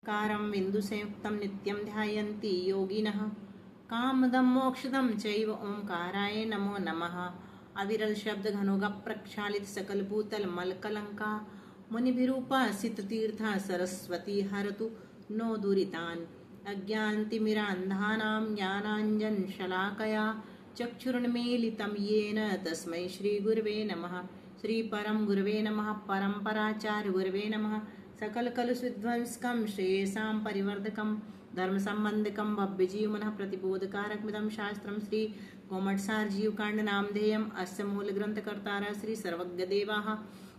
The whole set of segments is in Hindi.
कारं बिन्दुसंयुक्तं नित्यं ध्यायन्ति योगिनः कामदं मोक्षदं चैव ओंकाराय नमो नमः। अविरल शब्द घनोगा प्रक्षालित सकल भूतल मलकलंका मुनिभिरूपासित तीर्था सरस्वती हरतु नो दुरितान् अज्ञानतिमिरान्धानां ज्ञानाञ्जन शलाकया चक्षुरुन्मीलितं येन तस्मै श्रीगुरवे नमः। श्री परम गुरवे नमः। परम्पराचार्य गुरवे नमः। सकल कलुषविध्वंसकं श्रेयसां परिवर्धकं धर्म संबंधकं भव्यजीव मनः प्रतिबोधकारकमिदं शास्त्रं श्री गोमठसार जीवकांड नामधेयम् अस्य मूल ग्रंथकर्तारः श्री सर्वज्ञदेवाः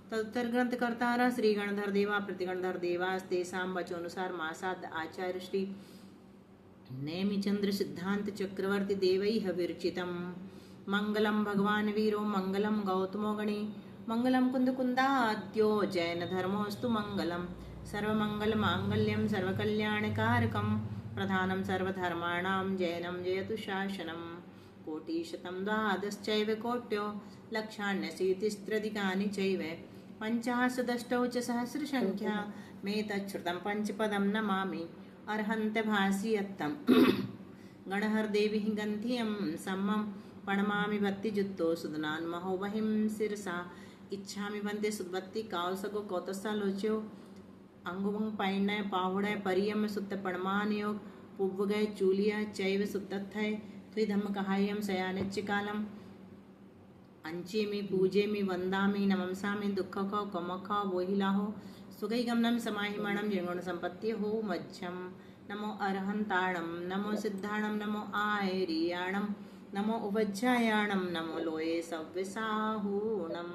तदुत्तर ग्रंथकर्तारः श्री गणधर देवा प्रतिगणधर देवास्तेषां वचोनुसार मासाद आचार्य श्री नेमिचंद्र सिद्धांत चक्रवर्ती देवैः विरचितं मंगलम भगवान वीरो मंगलम गौतमो गणे मंगलम कुंदकुंदाद्यो जैन धर्मोस्तु मंगलम सर्वमंगल मांगल्यम सर्वकल्याणकारकम प्रधानम सर्वधर्माणां जैनम जयतु शासनम कोटिशतं द्वादश्चैव कोट्यो लक्षाण्यशीतिस्त्रधिकानि चैव पञ्चाशदष्टौ च सहस्रसङ्ख्या मे तच्छ्रुतं पंचपदं नमामि अर्हन्त भासि यत्तं गणहरदेवी गन्धियं सम्मं प्रणमामि भक्तिजुक्तो सुदनान् महोवहिं शिरसा इच्छामि वन्दे सुद्वत्ति कावसगो कौतसा लोच्यो अंगुवं पैण्य पाहुडय परियम सुत्त पणमानयोग पुव्वगय चूलिया चैव सुत्तथय त्विधम कहायम सयानिच्च कालम अंचेमि पूजेमि वंदामि नमंसामि दुःखको कमखो वोहिलाहो सुगैगमनं समाहिमणं जिर्गुण संपत्ति हो मध्यम नमो अरहंताणं नमो सिद्धाणं नमो आयरियाणं नमो उवज्जायाणं नमो लोये सव्यसाहूणम्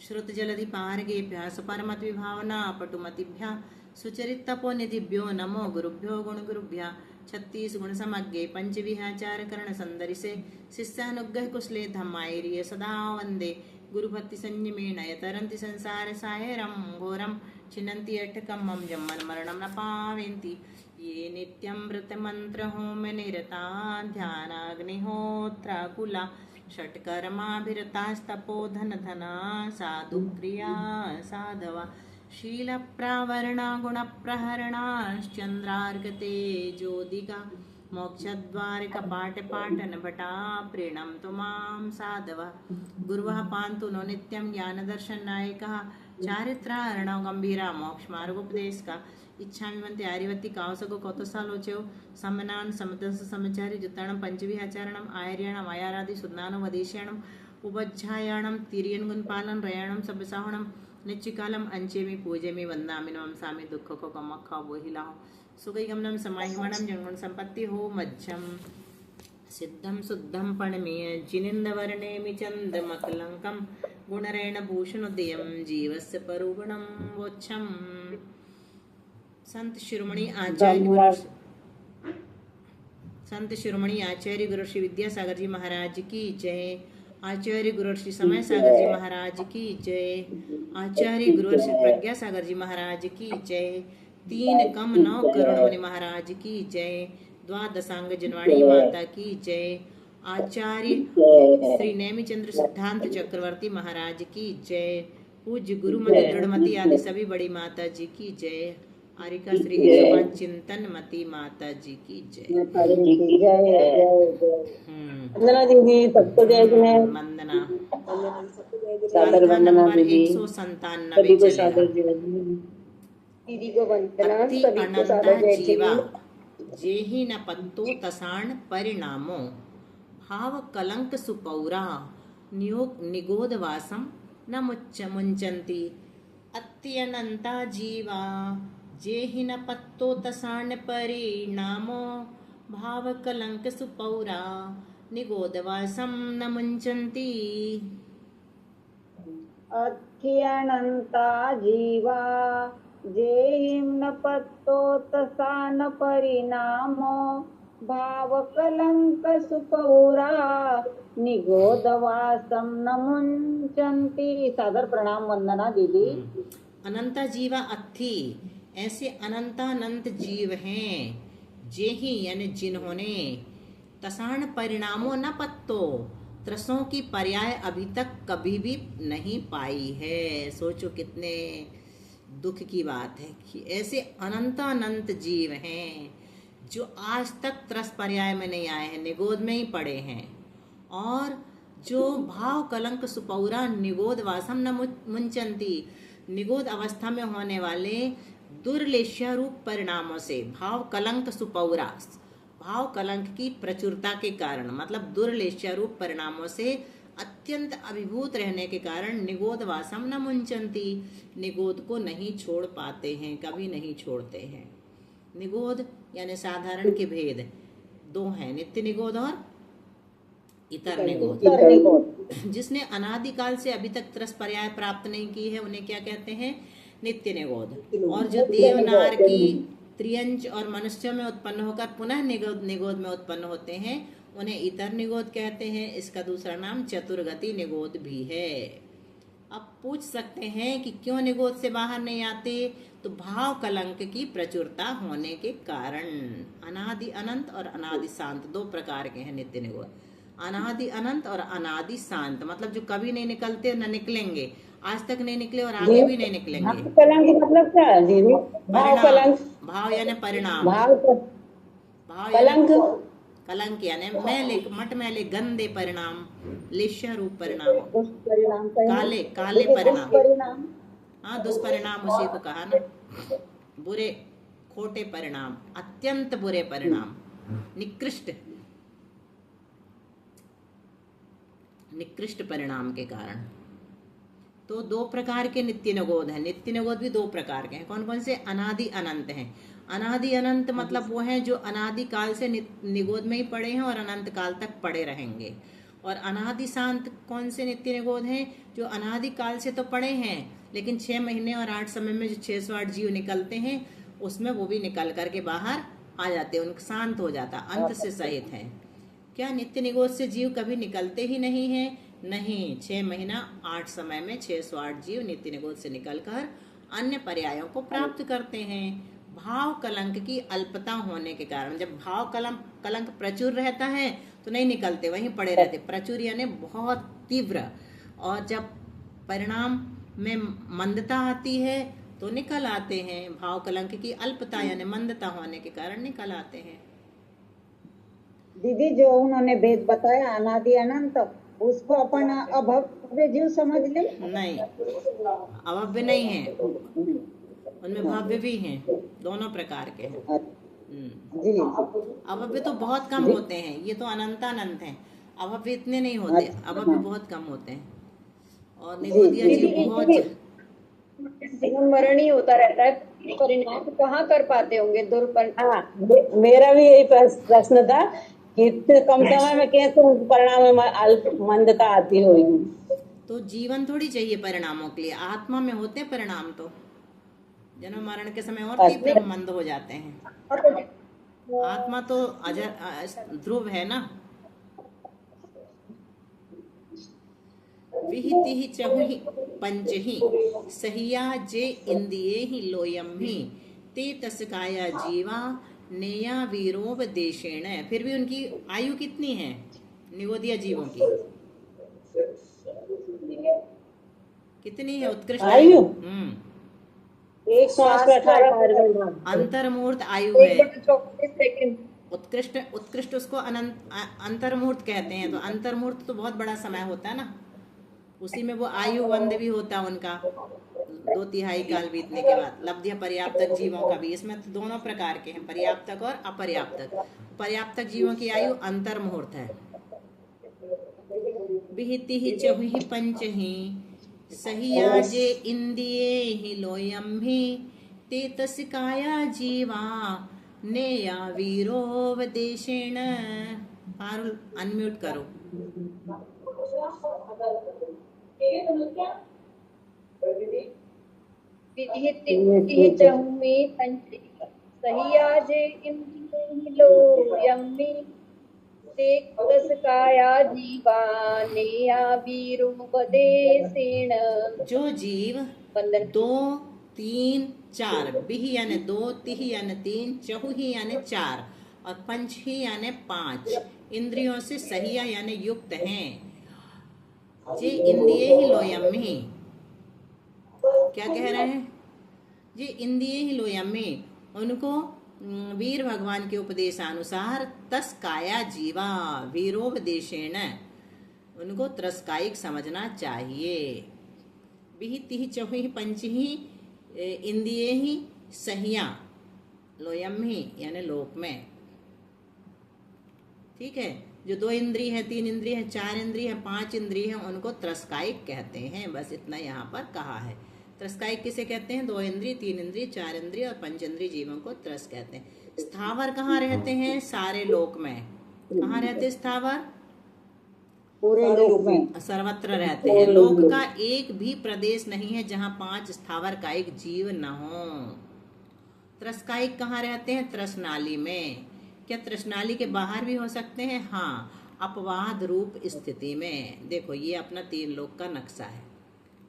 श्रुतजलधि पारगेभ्यः सुपरमतिविभावना पटुमतिभ्यः सुचरितपोनिधिभ्यो नमो गुरुभ्यो गुणगुरुभ्यः 36 गुण समग्गे पंचविहाचार कर्ण संदरिसे शिष्यानुग्रह कुशले धम्मायरिय सदा वंदे गुरुभक्ति संयमेन यतरन्ति संसार सायरं घोरं छिन्नन्ति अट्टकं मम जन्मन मरणं न पावेन्ति ये नित्यं व्रतमन्त्र होम निरता ध्यानाग्निहोत्राकुला षट्कर्माभिरतास्तपोधनधना साधुप्रिया साधवा शीलप्रावरणा गुणप्रहरणाश्चन्द्रार्कतेजोदिगा मोक्षद्वारिकपाटपाटनभटा प्रीणन्तु मां साधवः गुरुवः पान्तु नो नित्यं ज्ञानदर्शननायकः चारित्रार्णव गम्भीरा मोक्षमार्गोपदेशकः इच्छामि वन्ते आर्यवत्ति कावसगो कौतसालोच्यो समनान् समदस समचारि जुत्ताणं पंचविहाचारणम् आयर्याणम् आयारादि सुज्ञानो वदेश्याणम् उपज्झायाणं तिर्यन्गुणपालं रयाणं सबसाहणं निश्चिकालम अंचेमि पूजेमि वंदामि नमंसामि दुःखको कमखो वोहिलाहो सुगैगमनं समाहिमणं जन्गुण संपत्ति हो मध्यम सिद्धं शुद्धं पणमेय जिनिन्दवर्णेमि चन्दमकलङ्कं गुणरेण भूषणोदयं जीवस्य परुगुणं वोच्छम्। संत शिरोमणि आचार्य गुरु श्री विद्यासागर जी महाराज की जय। आचार्य गुरु श्री समय सागर जी महाराज की जय। आचार्य गुरु श्री प्रज्ञा सागर जी महाराज की जय। 3 कम 9 करुण मुनि महाराज की जय। द्वादशांग जनवाणी माता की जय। आचार्य श्री नेमिचंद्र सिद्धांत चक्रवर्ती महाराज की जय। पूज्य गुरुमति दृढ़मति आदि सभी बड़ी माता जी की जय। आरिका श्री चिंतन मती माता जी की जय। वंदना दीदी सबको जय जय। वंदना सादर वंदना नंबर दीदी 197 सभी को चलेगा। सादर जय दीदी को वंदना अति सभी को अनंता सादर जय जीवा जेहि न पत्तो तसाण परिणामो भाव कलंक सुपौरा निगोदवासम न मुंचन्ति। अति अनंता जीवा जेहि न पत्तो तसाण परिणामो भाव कलंक सुपौरा निगोदवासम न मुंचन्ति। अत्यनंता जीवा जेहिं न पत्तो तसा न परिणामो भाव कलंक सुपौरा निगोदवासम न मुंचन्ति। सादर प्रणाम वंदना दीदी। अनंता जीवा अथी ऐसे अनंतानंत जीव हैं जेहि यानी जिन्होंने तसाण परिणामों न पत्तो त्रसों की पर्याय अभी तक कभी भी नहीं पाई है। सोचो कितने दुख की बात है कि ऐसे अनंत अनंत जीव हैं जो आज तक त्रस पर्याय में नहीं आए हैं, निगोद में ही पड़े हैं, और जो भाव कलंक सुपौरा निगोद वासम न मुंचंती, निगोद अवस्था में होने वाले दुर्लेश्य रूप परिणामों से, भाव कलंक सुपौरा, भाव कलंक की प्रचुरता के कारण, मतलब दुर्लेश्य रूप परिणामों से अत्यंत अभिभूत रहने के कारण निगोद वासम न मुंचंती, निगोद को नहीं छोड़ पाते हैं, कभी नहीं छोड़ते हैं। निगोद यानी साधारण के भेद दो हैं, नित्य निगोद और इतर निगोद। जिसने अनादिकाल से अभी तक त्रस पर्याय प्राप्त नहीं की है उन्हें क्या कहते हैं? नित्य निगोद। और जो देवनार की त्रियंच और मनुष्य में उत्पन्न होकर पुनः निगोद में उत्पन्न होते हैं उन्हें इतर निगोद कहते हैं। इसका दूसरा नाम चतुर्गति निगोद भी है। अब पूछ सकते हैं कि क्यों निगोद से बाहर नहीं आते? तो भाव कलंक की प्रचुरता होने के कारण। अनादि अनंत और अनादि शांत दो प्रकार के हैं नित्य निगोद। अनादि अनंत और अनादि शांत, मतलब जो कभी नहीं निकलते न निकलेंगे, आज तक नहीं निकले और आगे भी नहीं निकलेंगे। भाव कलंक मतलब क्या है दीदी? भाव कलंक, भाव यानी परिणाम, भाव कलंक, कलंक यानी मैले, मट मैले, गंदे परिणाम, लेश्य रूप परिणाम, दुष्परिणाम, काले काले परिणाम। दुष्परिणाम, हाँ, दुष्परिणाम उसी को कहा ना, बुरे खोटे परिणाम, अत्यंत बुरे परिणाम, निकृष्ट परिणाम के कारण। तो दो प्रकार के नित्य निगोद हैं। नित्य निगोद भी दो प्रकार के हैं। कौन कौन से? अनादि अनंत हैं। अनादि अनंत मतलब वो हैं जो अनादि काल से निगोद में ही पड़े हैं और अनंत काल तक पड़े रहेंगे। और अनादि शांत कौन से नित्य निगोद हैं? जो अनादि काल से तो पड़े हैं लेकिन 6 महीने और 8 समय में जो 608 जीव निकलते हैं उसमें वो भी निकल करके बाहर आ जाते हैं, उनका शांत हो जाता, अंत से सहित है। क्या नित्य निगोद से जीव कभी निकलते ही नहीं है? नहीं, 6 महीना 8 समय में 608 जीव नित्य निगोद से निकलकर अन्य पर्यायों को प्राप्त करते हैं। भाव कलंक की अल्पता होने के कारण, जब भाव कलंक प्रचुर रहता है तो नहीं निकलते, वहीं पड़े रहते। प्रचुर यानी बहुत तीव्र, और जब परिणाम में मंदता आती है तो निकल आते हैं। भाव कलंक की अल्पता यानी मंदता होने के कारण निकल आते हैं। दीदी जो उन्होंने भेद बताया अनादि अनंत, उसको अपन अभव्य जीव समझ ले? नहीं, अभव्य नहीं है, उनमें भव्य भी हैं, दोनों प्रकार के हैं। जी, अभव्य तो बहुत कम होते हैं, ये तो अनंतानंत हैं। अभव्य इतने नहीं होते, अभव्य बहुत कम होते हैं। और निगोदिया जीव बहुत जीवन मरण ही होता रहता है, परिणाम कहाँ कर पाते होंगे? हाँ, मेरा भी यही प्रश्न था कि इतने कम समय में कैसे परिणाम में अल्प मंदता आती होगी। तो जीवन थोड़ी चाहिए परिणामों के लिए, आत्मा में होते हैं परिणाम। तो जन्म मरण के समय और तीव्र मंद हो जाते हैं। आत्मा तो अजर ध्रुव है ना। विहिति ही चहुहि पंचहि सहिया जे इंदिये ही लोयम ही ते तस्काया जीवा नेया वीरोप देशेण। फिर भी उनकी आयु कितनी है निगोदिया जीवों की? कितनी है उत्कृष्ट आयु? 118 अंतर्मूर्त आयु है। 24 सेकंड। उत्कृष्ट उसको अंतर्मूर्त कहते हैं। तो अंतर्मूर्त तो बहुत बड़ा समय होता है ना, उसी में वो आयु वंद भी होता है उनका 2/3 काल बीतने के बाद। लब्ध्य पर्याप्तक जीवों का भी, इसमें तो दोनों प्रकार के हैं, पर्याप्तक और अपर्याप्तक। पर्याप्तक जीवों की आयु अंतर्मुहूर्त है। विहिति ही चहुहि पंचहि सहिया जे इंदिये ही लोयम ही ते तस्काया जीवा नेया वीरोवदेशेण। पारुल अनम्यूट करो। विहिति चहुहि पंचहि सहिया जे इंद्रिये लोयम्मि ते तस्काया जीवा नेया वीरोपदेशेण। जो जीव 2, 3, 4, बिहि यानी 2, तिहि यानी 3, चहुहि यानी 4 और पंचहि यानी 5 इंद्रियों से सहिया यानी युक्त हैं। जे इंद्रिये ही लोयम्मि, क्या कह रहे हैं? ये इंद्रिय ही लोयम्मे उनको वीर भगवान के उपदेशानुसार तस काया जीवा वीरोपदेशेण उनको त्रस्कायिक समझना चाहिए। विहिति चौहि पंचहि इंद्रिय ही सहिया लोयम ही यानी लोक में। ठीक है, जो 2 इंद्रिय है, 3 इंद्रिय है, 4 इंद्रिय है, 5 इंद्रिय है, उनको त्रस्कायिक कहते हैं। बस इतना यहाँ पर कहा है। त्रस्कायिक किसे कहते हैं? 2 इंद्रिय, 3 इंद्रिय, 4 इंद्रिय और 5 इंद्रिय जीवों को त्रस कहते हैं। स्थावर कहाँ रहते हैं? सारे लोक में। कहाँ रहते स्थावर? पूरे लोक में सर्वत्र रहते हैं। लोक का एक भी प्रदेश नहीं है जहाँ 5 स्थावर कायिक जीव न हो। त्रस्कायिक कहाँ रहते हैं? त्रसनाली में। क्या त्रसनाली के बाहर भी हो सकते हैं? हाँ, अपवाद रूप स्थिति में। देखो ये अपना 3 लोक का नक्शा है।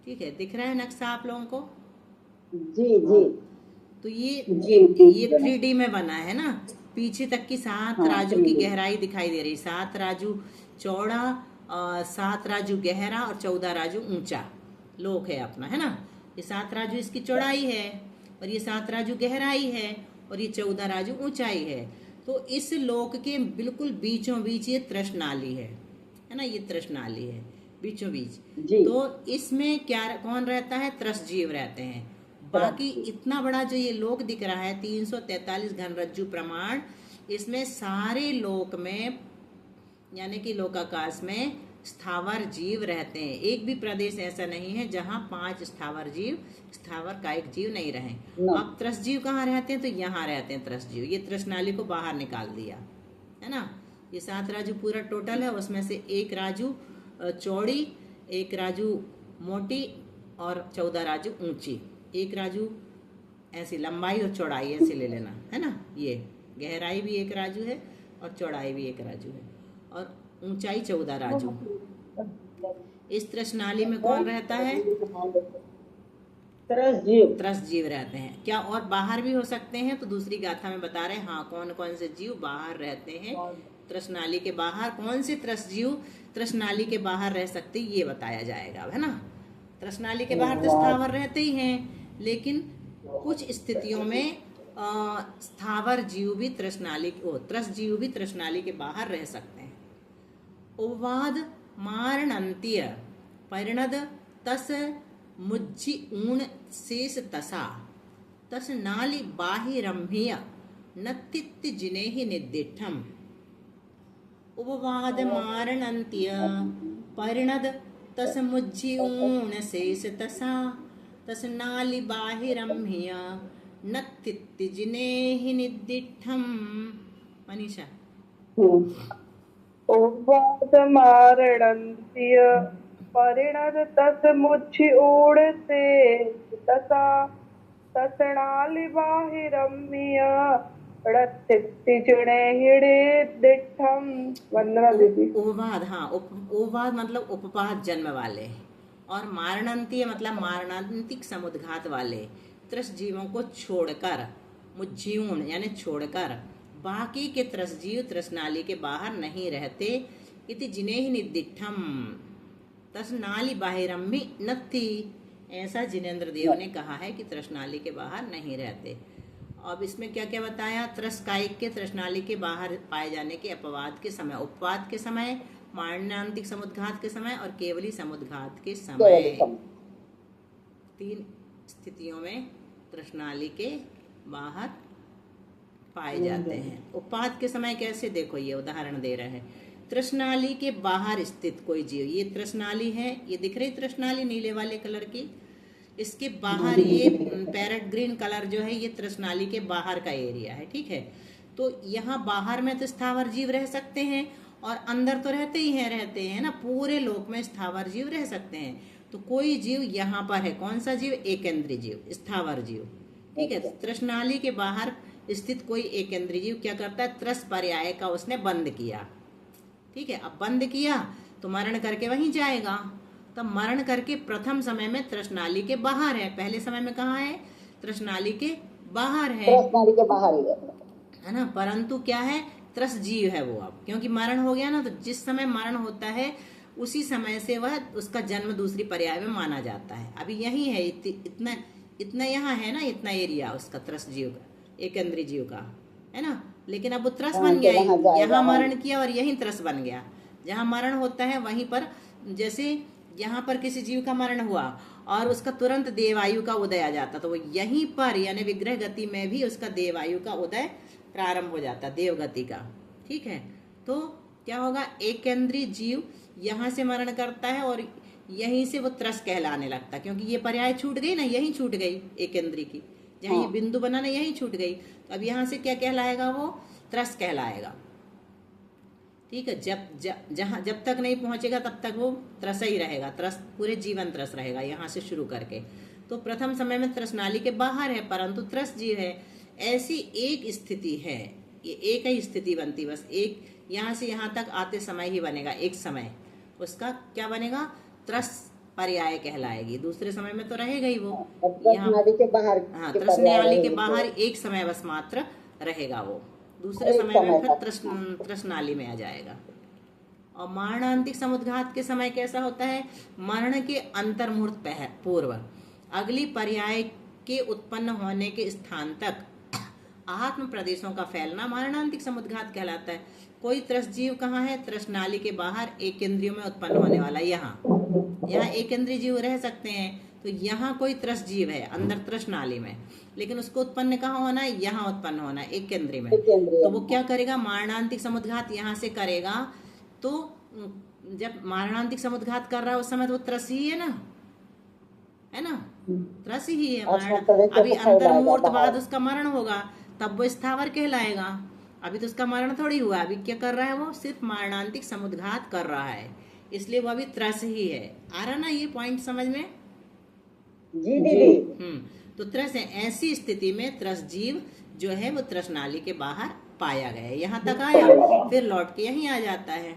ठीक है, दिख रहा है नक्शा आप लोगों को? जी जी। तो ये जी, ये 3D में बना है ना। पीछे तक की 7 राजू की गहराई दिखाई दे रही। 7 राजू चौड़ा, 7 राजू गहरा और 14 राजू ऊंचा लोक है अपना, है ना। ये 7 राजू इसकी चौड़ाई है और ये 7 राजू गहराई है और ये 14 राजू ऊंचाई है। तो इस लोक के बिल्कुल बीचों बीच ये तृष्णाली है ना। ये तृष्णाली है बीचों बीच। तो इसमें क्या कौन रहता है? त्रस जीव रहते हैं। बाकी इतना बड़ा जो ये लोक दिख रहा है 343 घनरज्जु प्रमाण, इसमें सारे लोक में यानी कि लोकाकाश में स्थावर जीव रहते हैं। एक भी प्रदेश ऐसा नहीं है जहाँ 5 स्थावर जीव, स्थावर कायिक जीव नहीं रहे। अब त्रस जीव कहाँ रहते हैं? तो यहाँ रहते हैं त्रस जीव। ये तृष्णाली को बाहर निकाल दिया है ना। ये 7 राजू पूरा टोटल है, उसमें से 1 राजू चौड़ी, 1 राजू मोटी और 14 राजू ऊंची। 1 राजू ऐसी लंबाई और चौड़ाई ऐसे ले लेना, है ना। ये गहराई भी 1 राजू है और चौड़ाई भी 1 राजू है और ऊंचाई 14 राजू। इस तृष्णाली में कौन रहता है? त्रस जीव रहते हैं। क्या और बाहर भी हो सकते हैं? तो दूसरी गाथा में बता रहे हैं हाँ, कौन कौन से जीव बाहर रहते हैं तृष्णाली के बाहर। कौन से त्रस जीव तृष्णाली के बाहर रह सकते ये बताया जाएगा, है ना। तृष्णाली के बाहर तो स्थावर रहते ही हैं, लेकिन कुछ स्थितियों में स्थावर जीव भी त्रस जीव भी तृष्णाली के बाहर रह सकते हैं। उपवाद मारणंत्य परिणद तस मुज्जि ऊण शेष तसा तस नाली बाहिरम्भिय नत्तित्ति जिनेहि निदिठम। उपवाद मारणंत्य परिणद तस मुज्जि ऊण शेष तसा तस नाली बाहिरम्भिय नत्तित्ति जिनेहि निदिठम। मनीषा। उपवादमारणन्त्य परिणद तस मुच्छि ऊढसे तसा तसणालिबाहिरम्य रत्तित्तिचिणेहिडिदिठम्। वंदना दीदी। उपवाद, हाँ, उपवाद मतलब उपपाद जन्म वाले और मारणंतीय मतलब मारणांतिक समुद्घात वाले त्रस जीवों को छोड़कर, मुज्जीऊन यानी छोड़कर बाकी के त्रस जीव तृष्णाली के बाहर नहीं रहते। इति जिनेहि निदिठम तृष्णाली बाहिरम्भि नत्थि। ऐसा जिनेन्द्र देव ने कहा है कि तृष्णाली के बाहर नहीं रहते। अब इसमें क्या क्या बताया? त्रस्कायिक के तृष्णाली के बाहर पाए जाने के अपवाद के समय, उपवाद के समय, मारणांतिक समुद्घात के समय और केवली समुद्घात के समय, 3 स्थितियों में तृष्णाली के बाहर पाए जाते हैं। उपवाद के समय कैसे? देखो ये उदाहरण दे रहे हैं। तृष्णाली के बाहर स्थित कोई जीव, ये तृष्णाली है, ये दिख रही तृष्णाली नीले वाले कलर की, इसके बाहर ये पैरेट ग्रीन कलर जो है ये तृष्णाली के बाहर का एरिया है। ठीक है, तो यहाँ बाहर में तो स्थावर जीव रह सकते हैं और अंदर तो रहते हैं ना। पूरे लोक में स्थावर जीव रह सकते हैं। तो कोई जीव यहाँ पर है, कौन सा जीव? एकेंद्रीय जीव, स्थावर जीव। ठीक है, तृष्णाली के बाहर स्थित कोई एकेंद्रीय जीव क्या करता है? त्रस पर्याय का उसने बंद किया। ठीक है, अब बंद किया तो मरण करके वहीं जाएगा। तब मरण करके प्रथम समय में तृष्णाली के बाहर है, पहले समय में कहाँ है? तृष्णाली के बाहर है, है ना। परंतु क्या है? त्रस जीव है वो अब, क्योंकि मरण हो गया ना। तो जिस समय मरण होता है उसी समय से वह उसका जन्म दूसरी पर्याय में माना जाता है। अभी यही है, इतना इतना यहाँ है ना, इतना एरिया उसका त्रस जीव का, एक इंद्रिय जीव का, है ना। लेकिन अब वो त्रस बन गया, यहाँ मरण किया और यहीं त्रस बन गया। जहाँ मरण होता है वहीं पर, जैसे यहाँ पर किसी जीव का मरण हुआ और उसका तुरंत देवायु का उदय आ जाता, तो वो यहीं पर यानी विग्रह गति में भी उसका देवायु का उदय प्रारंभ हो जाता, देव गति का। ठीक है, तो क्या होगा, एक केंद्रीय जीव यहाँ से मरण करता है और यहीं से वो त्रस कहलाने लगता, क्योंकि ये पर्याय छूट गई ना, यहीं छूट गई एक केंद्रीय की, जहाँ ये बिंदु बना ना यहीं छूट गई। तो अब यहाँ से क्या कहलाएगा, वो त्रस कहलाएगा। ठीक है, जब तक नहीं पहुंचेगा तब तक वो त्रस ही रहेगा, त्रस पूरे जीवन त्रस रहेगा यहाँ से शुरू करके। तो प्रथम समय में त्रस नाली के बाहर है परंतु त्रस जीव है, ऐसी एक स्थिति है, ये एक ही स्थिति बनती, बस एक यहाँ से यहाँ तक आते समय ही बनेगा, एक समय उसका क्या बनेगा, त्रस पर्याय कहलाएगी। दूसरे समय में तो रहेगा ही वो, यहाँ के बाहर, हाँ त्रस नाली के बाहर एक समय बस मात्र रहेगा वो, दूसरे समय में फिर त्रस नाली में आ जाएगा। और मरणांतिक समुद्घात के समय कैसा होता है, मरण के अंतर्मुहूर्त पूर्व अगली पर्याय के उत्पन्न होने के स्थान तक आत्म प्रदेशों का फैलना मरणांतिक समुद्घात कहलाता है। कोई त्रस जीव कहाँ है, त्रस नाली के बाहर एक इंद्रियों में उत्पन्न होने वाला, यहाँ एक इंद्रिय जीव रह सकते हैं, तो यहाँ कोई त्रस जीव है अंदर त्रस नाली में, लेकिन उसको उत्पन्न कहाँ होना है, यहाँ उत्पन्न होना है एक केंद्रीय में। तो वो क्या करेगा, मरणांतिक समुद्घात यहाँ से करेगा। तो जब मरणांतिक समुद्घात कर रहा है उस समय तो वो त्रस ही है ना, त्रस ही है मरण। अभी अंतर्मुहूर्त बाद उसका मरण होगा, तब वो स्थावर कहलाएगा। अभी तो उसका मरण थोड़ी हुआ, अभी क्या कर रहा है, वो सिर्फ मरणांतिक समुद्घात कर रहा है, इसलिए वो अभी त्रस ही है। आ रहा ना ये पॉइंट समझ में? जी दीदी। तो त्रस है, ऐसी स्थिति में त्रस जीव जो है वो त्रस नाली के बाहर पाया गया, यहाँ तक आया, फिर लौट के यहीं आ जाता है।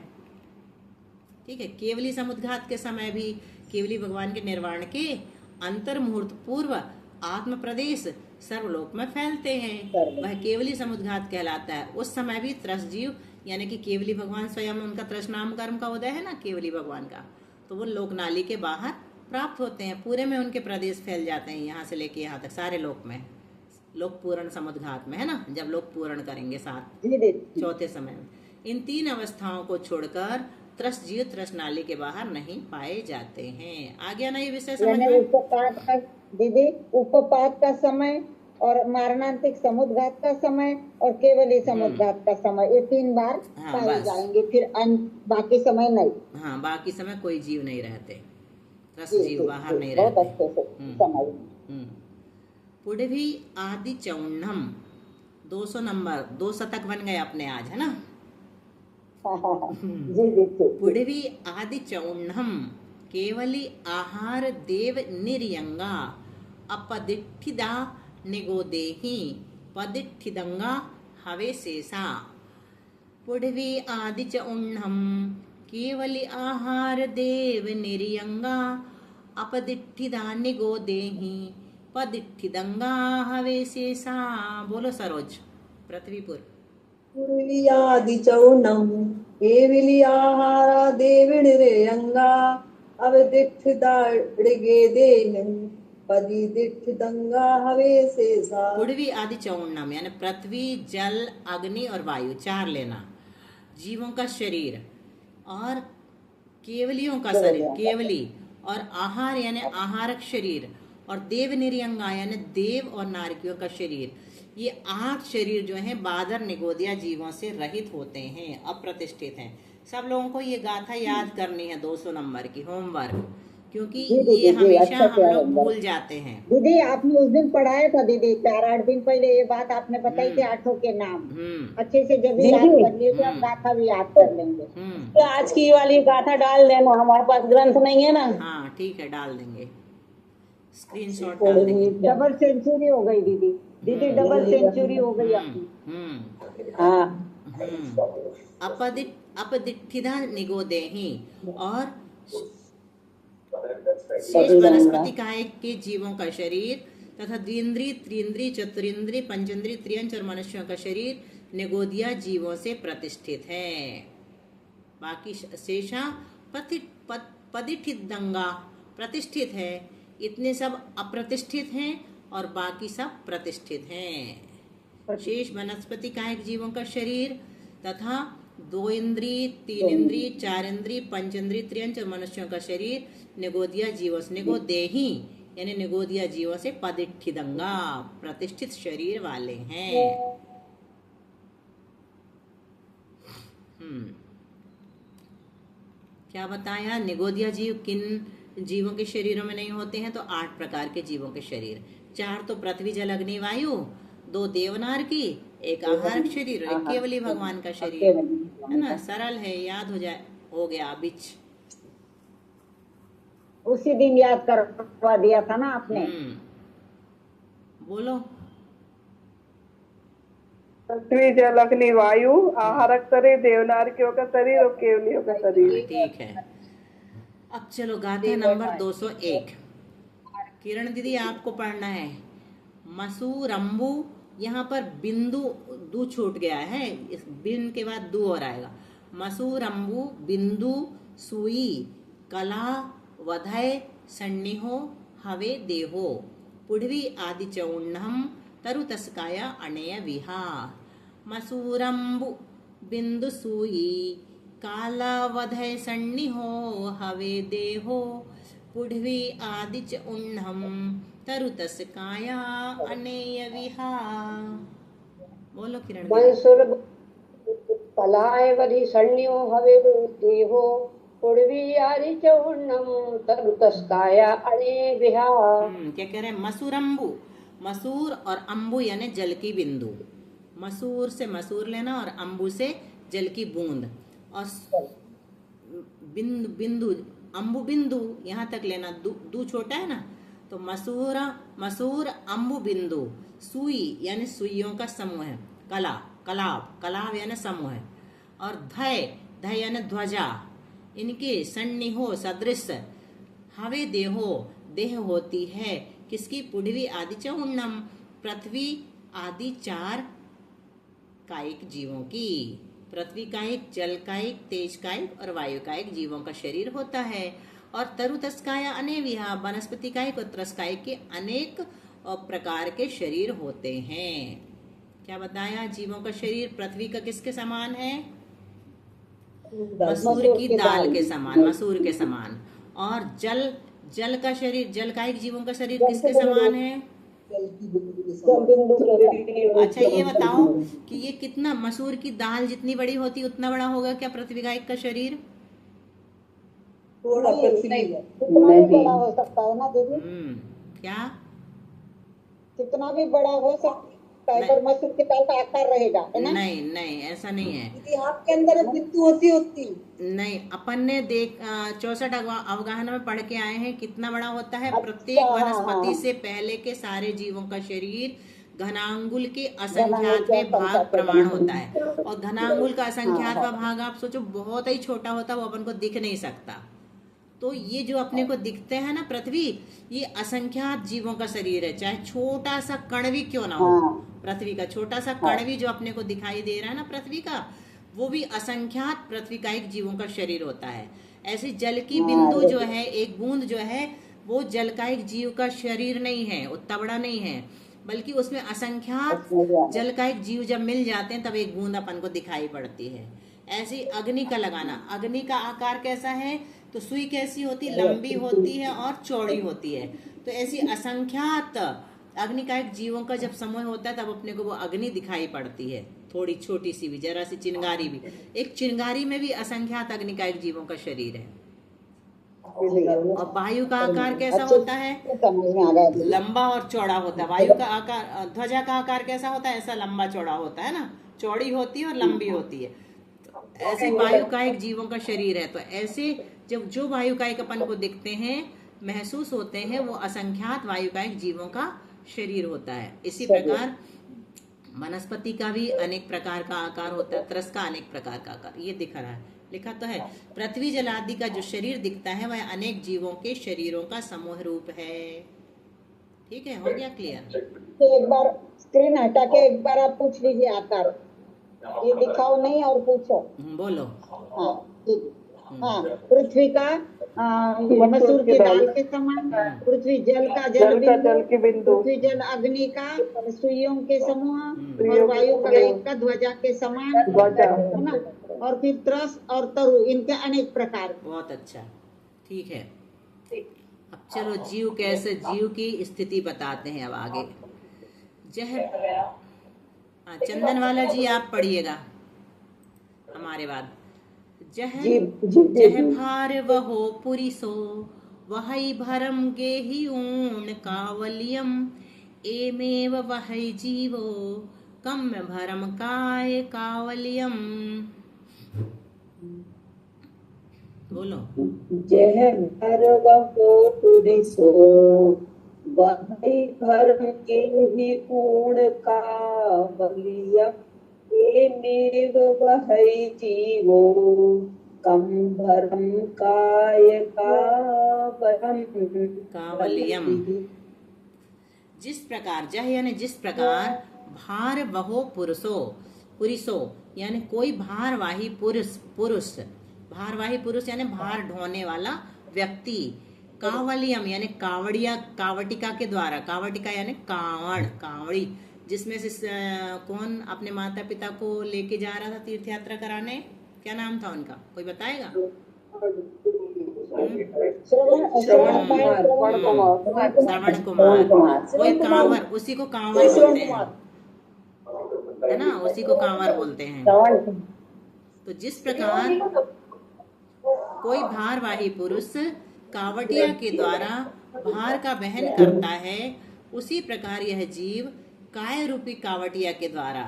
ठीक है, केवली समुद्घात के समय भी केवली भगवान के निर्वाण के अंतर मुहूर्त पूर्व आत्म प्रदेश सर्वलोक में फैलते हैं, वह केवली समुद्घात कहलाता है। उस समय भी त्रस जीव यानी कि केवली भगवान स्वयं, उनका त्रस नाम कर्म का उदय है ना केवली भगवान का, तो वो लोकनाली के बाहर प्राप्त होते हैं, पूरे में उनके प्रदेश फैल जाते हैं, यहाँ से लेके यहाँ तक सारे लोक में, लोक पूर्ण समुद्घात में, है ना, जब लोक पूर्ण करेंगे साथ चौथे समय में। इन तीन अवस्थाओं को छोड़कर त्रस जीव त्रस नाली के बाहर नहीं पाए जाते हैं। आ गया ना ये विषय समझ में? दीदी उपपात का समय और मरणांतिक समुद्घात का समय और केवली समुद्घात का समय, ये 3 बार पाए जाएंगे, फिर बाकी समय नहीं। हाँ, बाकी समय कोई जीव नहीं रहते, त्रस जीव बाहर नहीं रहते। पुडवी आदि चौन्नम 200 नंबर, 2 शतक बन गए अपने आज, है ना। पुडवी आदि चौन्नम केवली आहार देव निर्यंगा अपदिठिदा निगोदेहि पदिठिदंगा हवे शेषा। पुडवी आदि चौन्नम केवली आहार देव निर्यंगा अपदिठिदा निगोदेहि पदिठिदंगा हवे शेषा। बोलो सरोज, पृथ्वीपुर। पूर्वीयादिचौर्णं केवलीयाहारा देविनिरयंगा अवदिठिदाड़िगेदेहि पदिदिठिदंगा हवे शेषा। पुडवी आदि चौर्णम यानी पृथ्वी, जल, अग्नि और वायु 4 लेना, जीवों का शरीर और केवलियों का शरीर, केवली और आहार यानी आहारक शरीर और देव निर्यंगा यानी देव और नारकियों का शरीर, ये 8 शरीर जो हैं बादर निगोदिया जीवों से रहित होते हैं, अप्रतिष्ठित हैं। सब लोगों को ये गाथा याद करनी है, 200 नंबर की होमवर्क, क्योंकि ये हमेशा हम लोग भूल जाते हैं। दीदी आपने उस दिन पढ़ाया था दीदी, 4-8 दिन पहले ये बात आपने बताई थी, 8 के नाम अच्छे से जब याद कर लिए तो हम गाथा भी याद कर लेंगे। तो आज की वाली गाथा डाल देना, हमारे पास ग्रंथ नहीं है ना। हाँ ठीक है, डाल देंगे, स्क्रीनशॉट डाल देंगे। डबल सेंचुरी हो गई दीदी, डबल सेंचुरी हो गई आपकी। अपदिठिदा निगोदेहि और शेष वनस्पति काय के जीवों का शरीर तथा द्विंद्रिय, त्रिंद्रिय, चतुरिंद्रिय, पंचेंद्रिय, त्रियंच और मनुष्यों का शरीर निगोदिया जीवों से प्रतिष्ठित है। बाकी शेषा पदिठिदंगा प्रतिष्ठित है, इतने सब अप्रतिष्ठित हैं और बाकी सब प्रतिष्ठित हैं। शेष वनस्पति कायिक जीवों का शरीर तथा 2 इंद्रिय, 3 इंद्रिय, 4 इंद्रिय, 5 इंद्रिय, त्रियंच और मनुष्यों का शरीर निगोदिया जीवों से, निगोदेही यानी निगोदिया जीवों से पदिष्ठिदंगा प्रतिष्ठित शरीर वाले हैं। क्या बताया? निगोदिया जीव किन जीवों के शरीरों में नहीं होते हैं? तो 8 प्रकार के जीवों के शरीर, 4 तो पृथ्वी जल अग्नि वायु, 2 देवनार की, 1 आहारक शरीर और 1 केवली भगवान का शरीर, है ना? सरल है, याद हो गया बिच। उसी दिन याद करवा दिया था ना आपने। बोलो। पृथ्वी जल अग्नि वायु, आहारक शरीर, देवनारकियों का शरीर और केवलियों का शरीर। ठीक है। अब चलो गाथा नंबर 201। किरण दीदी आपको पढ़ना है। मसूरम्बु, यहाँ पर बिंदु दू छूट गया है, इस बिन के बाद दू और आएगा। मसूरम्बु, बिंदु, सुई, कला, वधय, सन्निहो, हवे देहो, पुढ़वी आदि चौण्णम, तरुतस्काया अणेय विहा। मसूरम्बु, बिंदु, सुई, काला, वधय, सन्निहो, हवे देहो, पुढ़वी आदि चौण्णम, तरुतस्काया अणेय विहा। बोलो किरण। मंसूर कलाय वधि सन्निहो हवे देहो, पुढ़वी आदि चौण्णम, तरुतस्काया अणेय विहा। क्या कह रहे हैं? मसूरम्बु, मसूर और अम्बु यानी जल की बिंदु। मसूर से मसूर लेना और अम्बु से जल की बूंद, और बिंदु बिंदु अम्बु बिंदु यहाँ तक लेना, दू छोटा है ना, तो मसूर अम्बु बिंदु, सुई यानी सुइयों का समूह है, कलाव यानी समूह है, और धय यानी ध्वजा, इनके सन्निहो सदृश, हवे देहो देह होती है किसकी? पुढ़वी आदि चौण्णम, पृथ्वी आदि 4 कायिक जीवों की। पृथ्वी कायिक, जल कायिक, तेज कायिक और वायु कायिक जीवों का शरीर होता है। और तरुतस्काया अनेविहा, वनस्पति कायिक और त्रस्कायिक के अनेक प्रकार के शरीर होते हैं। क्या बताया? जीवों का शरीर पृथ्वी का किसके समान है? मसूर की दाल के समान, मसूर के समान। और जल का शरीर, जल कायिक जीवों का शरीर किसके समान है? अच्छा ये बताओ कि ये कितना, मसूर की दाल जितनी बड़ी होती उतना बड़ा होगा क्या पृथ्वी कायिक का शरीर? थोड़ा भी बड़ा हो सकता है ना दीदी? क्या? कितना भी बड़ा हो सकता है, पर मसूर की दाल का आकार रहेगा, है ना? नहीं ऐसा नहीं है। आपके अंदर बिंदु होती नहीं, अपन ने 64 अवगाहन में पढ़ के आए हैं कितना बड़ा होता है। प्रत्येक वनस्पति से पहले के सारे जीवों का शरीर घनांगुल के असंख्यातवें भाग प्रमाण होता है। और घनांगुल का असंख्यातवां भाग आप सोचो बहुत ही छोटा होता है, वो अपन को दिख नहीं सकता। तो ये जो अपने को दिखते हैं ना पृथ्वी, ये असंख्यात जीवों का शरीर है, चाहे छोटा सा कण भी क्यों ना हो। पृथ्वी का छोटा सा कण भी जो अपने को दिखाई दे रहा है ना पृथ्वी का, वो भी असंख्यात पृथ्वी का एक जीवों का शरीर होता है। ऐसी जल की बिंदु जो है, एक बूंद जो है, वो जल का एक जीव का शरीर नहीं है, उतना बड़ा नहीं है, बल्कि उसमें असंख्यात जल का एक जीव जब मिल जाते हैं तब एक बूंद अपन को दिखाई पड़ती है। ऐसी अग्नि का लगाना, अग्नि का आकार कैसा है? तो सुई कैसी होती? लंबी होती है और चौड़ी होती है। तो ऐसी असंख्यात अग्नि का एक जीवों का जब समूह होता है तब अपने को वो अग्नि दिखाई पड़ती है, थोड़ी छोटी सी भी, जरा सी चिंगारी भी। एक चिंगारी में भी असंख्यात अग्नि का एक जीवों का शरीर है। और वायु का आकार कैसा होता है? लंबा और चौड़ा होता है। वायु का आकार, ध्वजा का आकार कैसा होता है? ऐसा लंबा चौड़ा होता है ना, चौड़ी होती है और लंबी होती है। ऐसे वायु का एक जीवों का शरीर है। तो ऐसे जब जो वायु का एक अपन को दिखते हैं, महसूस होते हैं, वो असंख्यात वायु का एक जीवों का शरीर होता है। इसी प्रकार वनस्पति का भी अनेक प्रकार का आकार होता है, त्रस का अनेक प्रकार का आकार, ये दिख रहा है, लिखा तो है। पृथ्वी जल आदि का जो शरीर दिखता है वह अनेक जीवों के शरीरों का समूह रूप है। ठीक है, हो गया क्लियर? एक बार स्क्रीन हटा के एक बार आप पूछ लीजिए आकार, ये दिखाओ नहीं और पूछो। बोलो। हाँ ठीक। हाँ, पृथ्वी का मसूर की दाल के समान, पृथ्वी जल का जल की बिंदु, पृथ्वी जल अग्नि का सुइयों के समूह, और वायु कलाई का ध्वजा के समान, है ना। और फिर त्रस और तरु, इनके अनेक प्रकार। बहुत अच्छा, ठीक है। अब चलो जीव कैसे, जीव की स्थिति बताते हैं अब आगे। चंदन वाला जी आप पढ़िएगा हमारे बाद। जह भार वहो पुरिसो वहई भरम गेहि ऊण कावलियम एमेव वहई जीवो कम भरम काय कावलियम। बोलो। जह भर वहो पुरिसो वहई भरम गेहि ऊण कावलियम एमेव वहई जीवो कम भरम काय कावलियम। जिस प्रकार, जह यानी जिस प्रकार, भार वहो पुरुषो यानी कोई भारवाही पुरुष, भारवाही पुरुष यानी भार ढोने वाला व्यक्ति, कावलियम यानी कावटिका के द्वारा, कावटिका यानी कावड़ी, जिसमें से कौन अपने माता पिता को लेके जा रहा था तीर्थ यात्रा कराने, क्या नाम था उनका, कोई बताएगा? श्रवण कुमार। कोई कांवर, उसी को कांवर बोलते हैं, है ना, उसी को कांवर बोलते हैं। तो जिस प्रकार कोई भारवाही पुरुष कावटिया के द्वारा भार का वहन करता है, उसी प्रकार यह जीव काय रूपी कावटिया के द्वारा,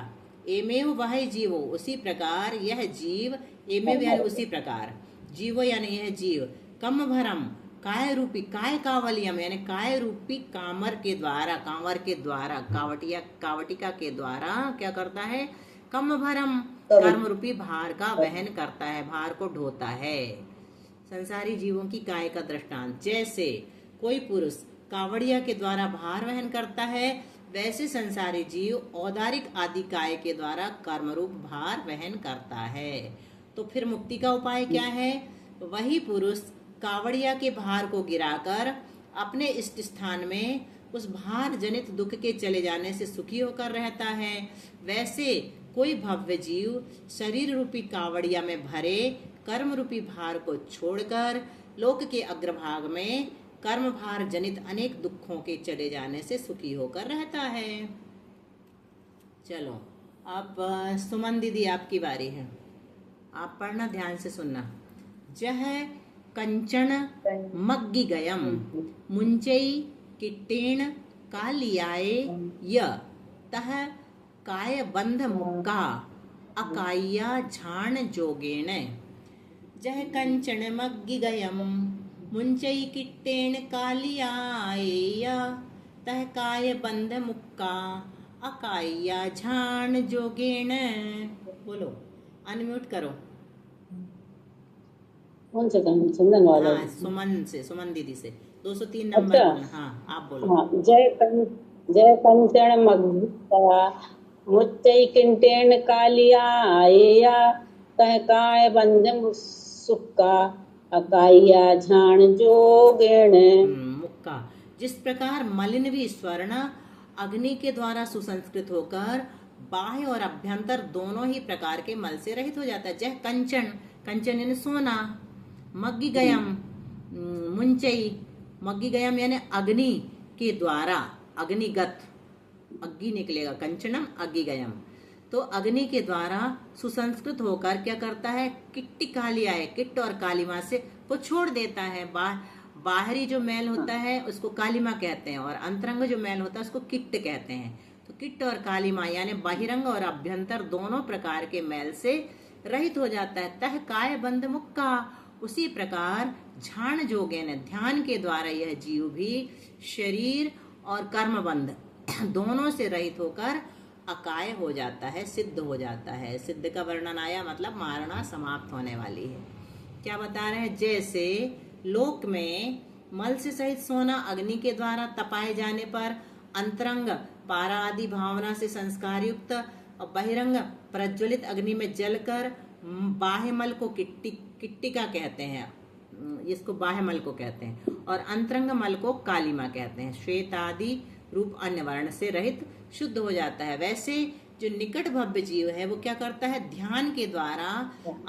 एमेव वह जीवो, उसी प्रकार यह जीव, एमेव यानी उसी प्रकार, जीवो यानी यह जीव, कम भरम काय रूपी, काय कावलियम यानी काय रूपी कांवर के द्वारा, कावटिका के द्वारा क्या करता है, कम भरम कर्म रूपी भार का वहन करता है, भार को ढोता है। संसारी जीवों की काय का दृष्टांत, जैसे कोई पुरुष कावड़िया के द्वारा भार वहन करता है, वैसे संसारी जीव औदारिक आदि काय के द्वारा कर्म रूप भार वहन करता है। तो फिर मुक्ति का उपाय क्या है? वही पुरुष कावड़िया के भार को गिराकर अपने इष्ट स्थान में उस भार जनित दुख के चले जाने से सुखी होकर रहता है। वैसे कोई भव्य जीव शरीर रूपी कावड़िया में भरे कर्म रूपी भार को छोड़कर लोक के अग्रभाग में कर्म भार जनित अनेक दुखों के चले जाने से सुखी होकर रहता है। चलो अब सुमन दीदी आपकी बारी है, आप पढ़ना, ध्यान से सुनना। जह कंचन मग्गी गयम मुंचई किट्टेण कालियाए य तह काय बंध मुक्का अकाइया झाण जोगेण। जह कंचन मग्गी गयम मुंचई किट्टेण कालियाय तह काय बंध मुक्का अकाइया झाण जोगेण। बोलो, अनम्यूट करो। कौन सा चंदन वाला? हाँ, सुमन दीदी से 203 नंबर। अच्छा। हाँ, आप बोलो। हाँ, जय कंचन मग्गा मुच्चई किंटेन कालिया तह काय बंध सुक्का अकाइया झाण जोगेण। मुक्का, जिस प्रकार मलिन भी स्वर्ण अग्नि के द्वारा सुसंस्कृत होकर बाह्य और अभ्यंतर दोनों ही प्रकार के मल से रहित हो जाता है। जह कंचन यानी सोना, मग्गी गयम मग्गी गयम यानी अग्नि के द्वारा, अग्निगत, अग्नि निकलेगा, कंचनम अग्नि गयम। तो अग्नि के द्वारा सुसंस्कृत होकर क्या करता है, किट्टी कालिया है, किट्ट और कालिमा से वो छोड़ देता है। बाहरी जो मैल होता है उसको कालिमा कहते हैं, और अंतरंग जो मैल होता है उसको किट्ट कहते हैं। तो किट्ट और कालिमा यानी बहिरंग और अभ्यंतर दोनों प्रकार के मैल से रहित हो जाता है। तह काय बंध मुक्का, उसी प्रकार झाण जोगे ने, ध्यान के द्वारा यह जीव भी शरीर और कर्मबंध दोनों से रहित होकर अकाय हो जाता है, सिद्ध हो जाता है। सिद्ध का वर्णन आया, मतलब मारना समाप्त होने वाली है। क्या बता रहे हैं? जैसे लोक में मल से सहित सोना अग्नि के द्वारा तपाए जाने पर अंतरंग पारा आदि भावना से संस्कार युक्त और बहिरंग प्रज्वलित अग्नि में जलकर बाह्यमल को किट्टिका कहते हैं, इसको बाह्यमल को कहते हैं, और अंतरंग मल को कालिमा कहते हैं। श्वेत आदि रूप अन्य वर्ण से रहित शुद्ध हो जाता है। वैसे जो निकट भव्य जीव है वो क्या करता है, ध्यान के द्वारा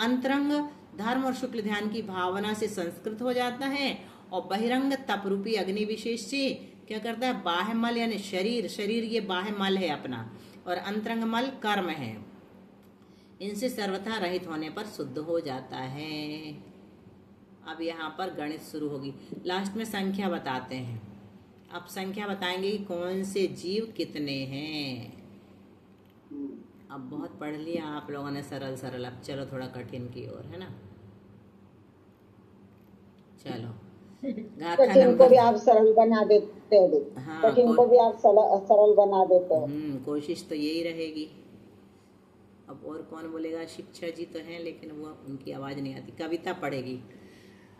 अंतरंग धर्म और शुक्ल ध्यान की भावना से संस्कृत हो जाता है, और बहिरंग तप रूपी अग्नि विशेष से क्या करता है, बाह्यमल यानी शरीर ये बाह्यमल है अपना, और अंतरंग मल कर्म है, इनसे सर्वथा रहित होने पर शुद्ध हो जाता है। अब यहाँ पर गणित शुरू होगी। लास्ट में संख्या बताते हैं। अब संख्या बताएंगे कि कौन से जीव कितने हैं। अब बहुत पढ़ लिया आप लोगों ने सरल, अब चलो थोड़ा कठिन की ओर, है ना। चलो गाथा कठिन को भी नंबर, आप सरल बना देते हो। हाँ, कठिन को भी आप सरल बना देते हो। कोशिश तो यही रहेगी। अब और कौन बोलेगा, शिक्षा जी तो हैं लेकिन वो उनकी आवाज नहीं आती। कविता पढ़ेगी।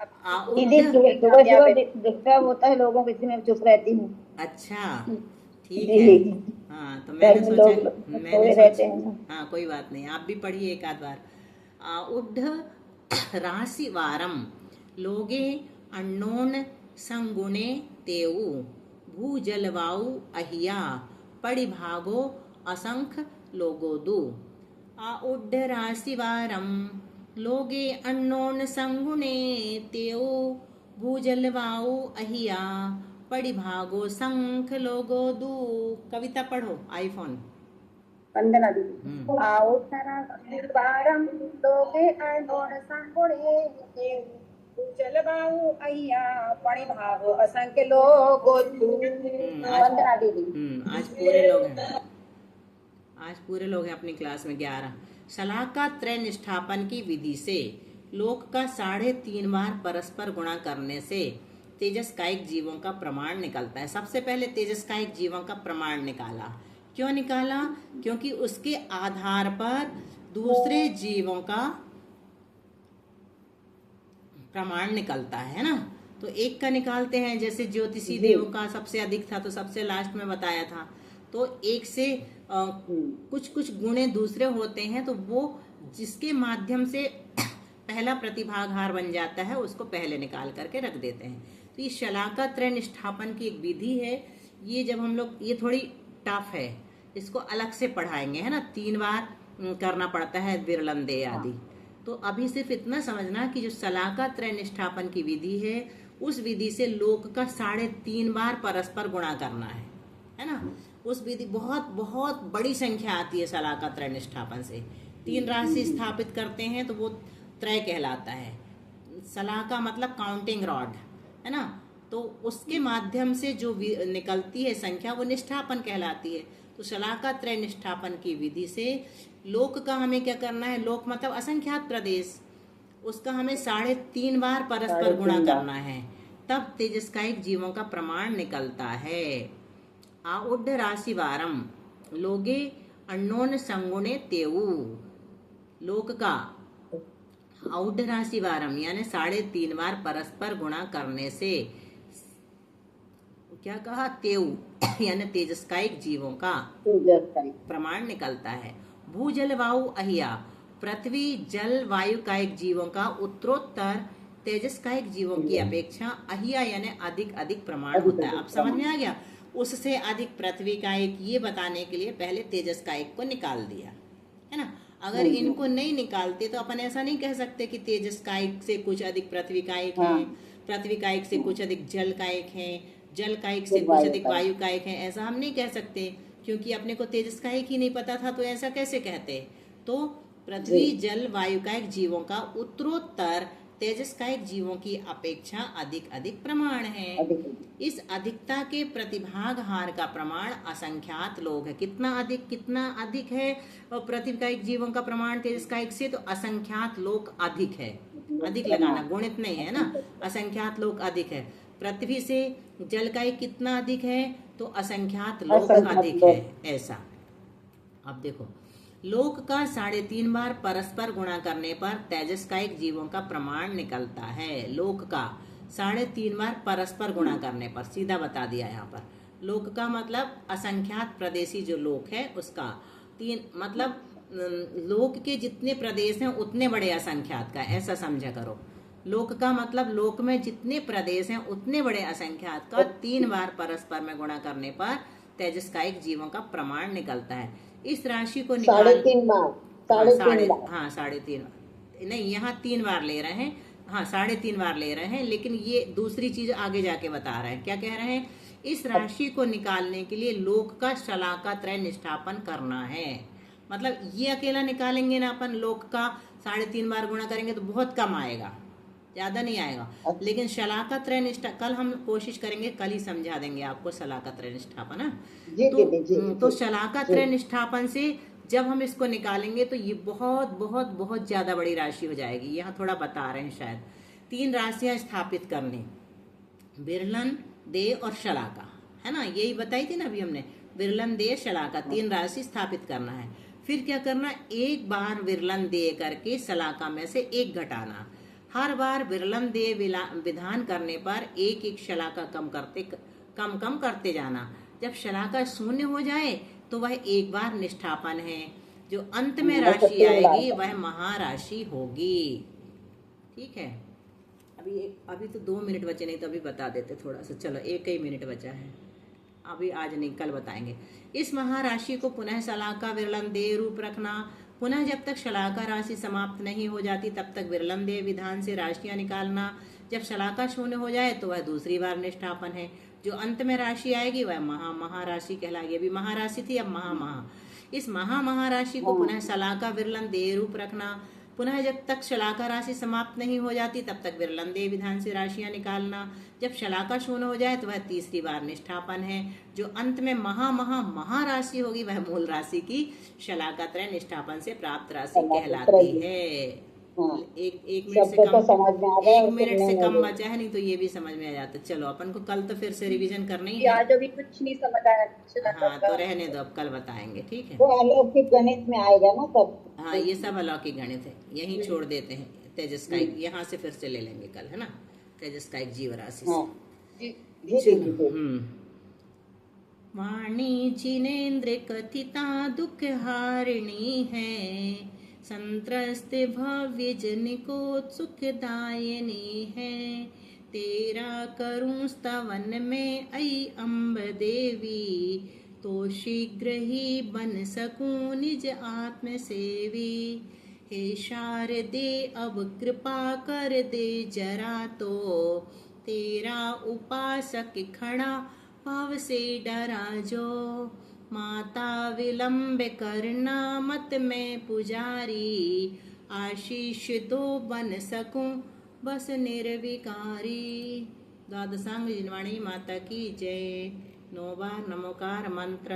दीदी सुबह डिस्टर्ब होता है लोगों को, इसलिए मैं चुप रहती हूँ। अच्छा ठीक है। हाँ तो मैंने सोचा हाँ कोई बात नहीं, आप भी पढ़िए एक आध बार। उड्ढ राशि वारम लोगे अण्णोन संगुणे तेऊ भूजलवाऊ अहिया परिभागो असंख लोगोदु। उड्ढ राशि वारम लोगे अण्णोन संगुणे तेऊ भूजलवाऊ अहिया परिभागो संख लोगो दू। कविता पढ़ो आईफोन। वंदना दीदी। उद्धरासिवारम लोगे अण्णोन संगुणे जलवायु अहिया परिभागो असंख्य लोगो। वंदना दीदी। आज पूरे लोग हैं अपनी क्लास में 11। शलाका त्रय निष्ठापन की विधि से लोक का 3.5 बार परस्पर गुणा करने से तेजस्कायिक जीवों का प्रमाण निकलता है। सबसे पहले तेजस्कायिक जीवों का प्रमाण निकाला। क्यों निकाला? क्योंकि उसके आधार पर दूसरे जीवों का प्रमाण निकलता है ना। तो एक का निकालते हैं, जैसे ज्योतिषी देव का सबसे अधिक था तो सबसे लास्ट में बताया था। तो एक से कुछ गुणे दूसरे होते हैं, तो वो जिसके माध्यम से पहला प्रतिभागहार बन जाता है उसको पहले निकाल करके रख देते हैं। तो ये शलाका त्रय निष्ठापन की एक विधि है। ये जब हम लोग, ये थोड़ी टफ है, इसको अलग से पढ़ाएंगे, है ना। 3 बार करना पड़ता है विरलंदे आदि। तो अभी सिर्फ इतना समझना कि जो शलाका त्रय निष्ठापन की विधि है, उस विधि से लोक का 3.5 बार परस्पर गुणा करना है ना। उस विधि बहुत बहुत बड़ी संख्या आती है शलाका त्रय निष्ठापन से। 3 राशि स्थापित करते हैं तो वो त्रय कहलाता है। शलाका मतलब काउंटिंग रॉड, है ना। तो उसके माध्यम से जो निकलती है संख्या वो निष्ठापन कहलाती है। तो शलाका त्रय निष्ठापन की विधि से लोक का हमें क्या करना है, लोक मतलब असंख्यात प्रदेश, उसका हमें 3.5 बार परस्पर गुणा करना है, तब तेजस्कायिक जीवों का प्रमाण निकलता है। उड्ढ राशि वारम लोगे अण्णोन संगुणे तेऊ। लोक का औड राशि वारम यानी 3.5 बार परस्पर गुणा करने से क्या कहा, तेऊ यानी तेजस्कायिक जीवों का प्रमाण निकलता है। भूजल वायु अहिया पृथ्वी जल वायु कायिक जीवों का उत्तरोत्तर तेजस्कायिक जीवों की अपेक्षा अहिया यानी अधिक प्रमाण होता है। अब समझ में आ गया। उससे अधिक पृथ्वी कायिक, ये बताने के लिए पहले तेजस्कायिक को निकाल दिया, है ना। अगर इनको नहीं निकालते तो अपन ऐसा नहीं कह सकते कि तेजस्कायिक से कुछ अधिक पृथ्वी कायिक है, पृथ्वी कायिक से कुछ अधिक जल कायिक है, जल कायिक से कुछ अधिक वायु कायिक है। ऐसा हम नहीं कह सकते, क्योंकि अपने को तेजस्कायिक ही नहीं पता था, तो ऐसा कैसे कहते। तो पृथ्वी जल वायु कायिक जीवों का उत्तरोत्तर तेजस्कायिक जीवों की अपेक्षा अधिक प्रमाण है। इस अधिकता के प्रतिभाग हार का प्रमाण असंख्यात लोग है। कितना अधिक है और पृथ्वीकायिक जीवों का प्रमाण तेजस्कायिक से, तो असंख्यात लोग अधिक है। अधिक लगाना, गुणित नहीं है ना। असंख्यात लोग अधिक है। पृथ्वी से जलकायिक कितना अधिक है, तो असंख्यात लोग अधिक है, ऐसा। अब देखो, लोक का 3.5 बार परस्पर गुणा करने पर तेजस्कायिक जीवों का प्रमाण निकलता है। लोक का 3.5 बार परस्पर गुणा करने पर, सीधा बता दिया यहाँ पर। लोक का मतलब असंख्यात प्रदेशी जो लोक है उसका, 3 मतलब लोक के जितने प्रदेश हैं उतने बड़े असंख्यात का, ऐसा समझा करो। लोक का मतलब लोक में जितने प्रदेश हैं उतने बड़े असंख्यात का 3 बार परस्पर में गुणा करने पर तेजस्कायिक जीवों का प्रमाण निकलता है। इस राशि को निकाल 3.5 बार, 3.5 बार। हाँ 3.5 नहीं, यहाँ 3 बार ले रहे हैं, हाँ 3.5 बार ले रहे हैं, लेकिन ये दूसरी चीज आगे जाके बता रहे हैं। क्या कह रहे हैं? इस राशि को निकालने के लिए लोक का शलाका त्रय निष्ठापन करना है। मतलब ये अकेला निकालेंगे ना अपन, लोक का 3.5 बार गुणा करेंगे तो बहुत कम आएगा, ज्यादा नहीं आएगा। लेकिन शलाका त्रय निष्ठा कल हम कोशिश करेंगे, कल ही समझा देंगे आपको शलाका त्रय निष्ठापन है। तो शलाका त्रय निष्ठापन से जब हम इसको निकालेंगे तो ये बहुत बहुत बहुत ज्यादा बड़ी राशि हो जाएगी। यहाँ थोड़ा बता रहे हैं शायद 3 राशियां स्थापित करने, विरलन, देय और शलाका, है ना, यही बताई थी ना अभी हमने, विरलन, देय, शलाका 3 राशि स्थापित करना है। फिर क्या करना, एक बार विरलन देय करके शलाका में से 1 घटाना। हर बार विरलन देय विधान करने पर 1-1 शलाका कम करते जाना। जब शलाका 0 हो जाए तो वह 1 बार निष्ठापन है। जो अंत में राशि आएगी वह महाराशि होगी। ठीक है, अभी तो 2 मिनट बचे, नहीं तो अभी बता देते थोड़ा सा। चलो 1 ही मिनट बचा है, अभी आज नहीं कल बताएंगे। इस महाराशि को पुनः शलाका विरलन देय रूप रखना। पुनः जब तक शलाका राशि समाप्त नहीं हो जाती तब तक विरलन देय विधान से राशियां निकालना। जब शलाका 0 हो जाए तो वह दूसरी बार निष्ठापन है। जो अंत में राशि आएगी वह महाराशि कहलाएगी। अभी महाराशि थी, अब महा। इस महाराशि को पुनः शलाका विरलन देय रूप रखना। पुनः जब तक शलाका राशि समाप्त नहीं हो जाती तब तक विरलन देय विधान से राशियां निकालना। जब शलाका 0 हो जाए तो वह तीसरी बार निष्ठापन है। जो अंत में महाराशि होगी वह मूल राशि की शलाका त्रय निष्ठापन से प्राप्त राशि कहलाती है। एक मिनट से कम बचा है, नहीं तो ये भी समझ में आ जाता। चलो अपन को कल तो फिर से रिवीजन करना ही है। आज अभी कुछ नहीं समझ आया। हाँ तो रहने दो, अब कल बताएंगे। ठीक है, वो अलौकिक गणित में आएगा ना तब। हाँ ये सब अलौकिक गणित है, यही छोड़ देते हैं। तेजस्कायिक यहाँ से फिर से ले लेंगे कल, है ना, तेजस्कायिक जीव राशि से। वाणी जिनेन्द्र कथिता दुख हारिणी है, संत्रस्त भव्य जन को सुखदायिनी है। तेरा करूं स्तवन में ऐ अम्ब देवी, तो शीघ्र ही बन सकूं निज आत्म सेवी। हे शारदे अब कृपा कर दे जरा, तो तेरा उपासक खड़ा भाव से डरा जो। माता विलंब करना मत में पुजारी, आशीष दो बन सकूं बस निर्विकारी। द्वादशांग जिनवाणी माता की जय। 9 बार नमोकार मंत्र।